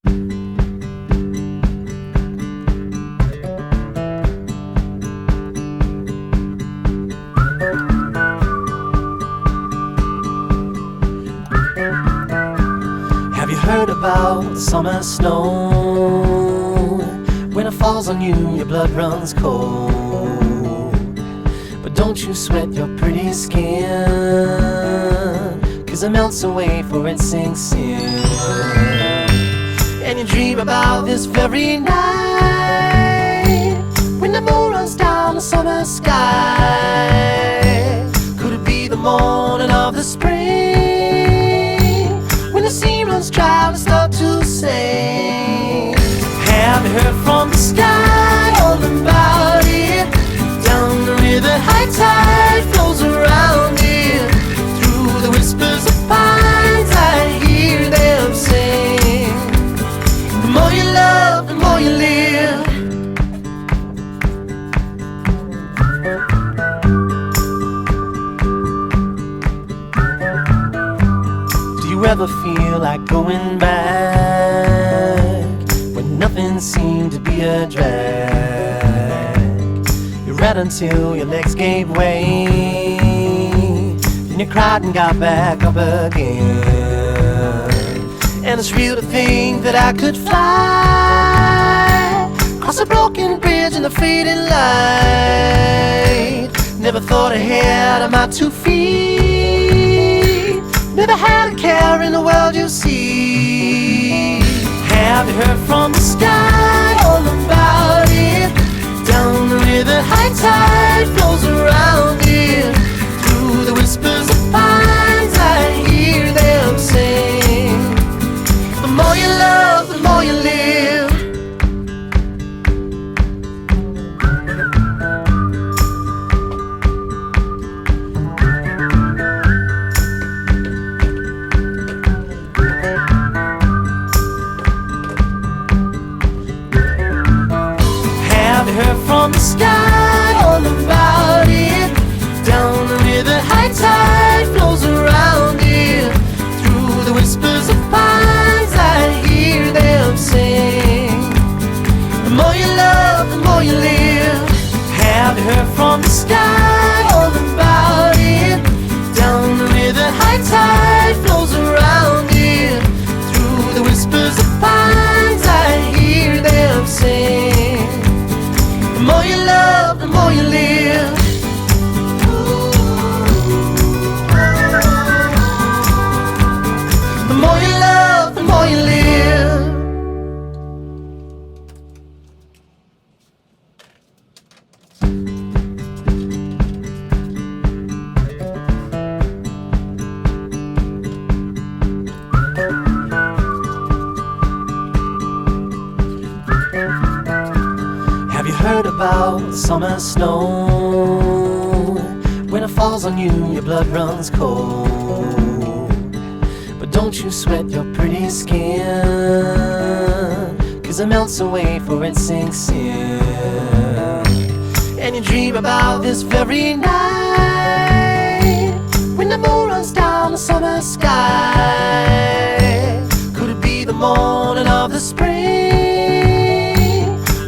Have you heard about the summer snow? When it falls on you, your blood runs cold. But don't you sweat your pretty skin, 'cause it melts away for it sinks in. And you dream about this very night, when the moon runs down the summer sky. Could it be the morning of the spring, when the sea runs dry and start to sing? Have you heard from the sky all about it? Down the river, high tide flows around it. Through the whispers of pines, I hear them sing. The more you love, the more you live. Do you ever feel like going back when nothing seemed to be a drag? You read until your legs gave way, then you cried and got back up again. And it's real to think that I could fly across a broken bridge in the fading light. Never thought ahead of my 2 feet, never had a care in the world you see. Have you heard from the sky all about it? Down the river, high tide flows around it. Through the whispers of pines, I hear them sing. The more you love, the more you live. Heard from the sky all about it. Down the river, high tide flows around it. Through the whispers of pines, I hear them sing. The more you love, the more you live. Have you heard from the sky all about it? Down the river, high tide flows around it. Through the whispers of pines, I hear them sing. The more you love, the more you live. The more you love, the more you live. Heard about summer snow? When it falls on you, your blood runs cold. But don't you sweat your pretty skin, 'cause it melts away for it sinks in. And you dream about this very night, when the moon runs down the summer sky. Could it be the morning of the spring,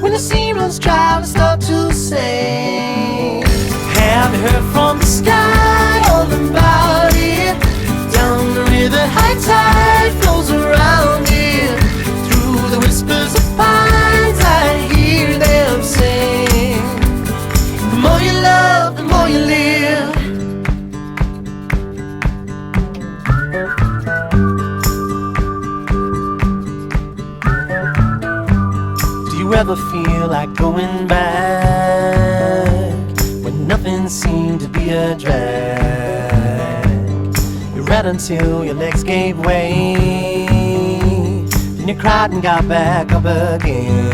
when the sea runs dry and start to sing? Have you heard from the sky all about it? Down the river, high tide flows around it. Through the whispers of pines, I hear them sing. The more you love, the more you live. Do you ever feel like going back when nothing seemed to be a drag? You read until your legs gave way, then you cried and got back up again.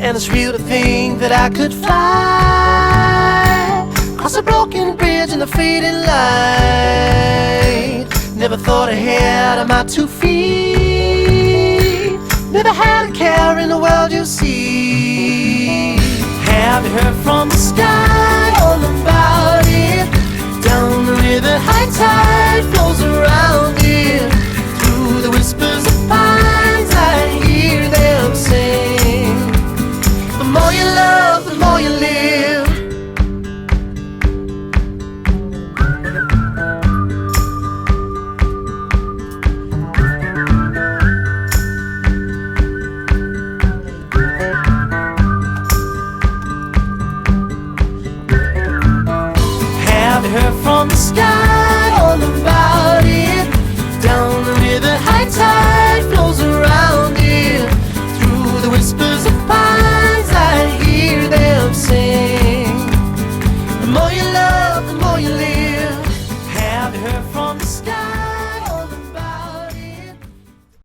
And it's real to think that I could fly across a broken bridge in the fading light. Never thought ahead of my 2 feet, never had a care in the world you see. Have you heard from the sky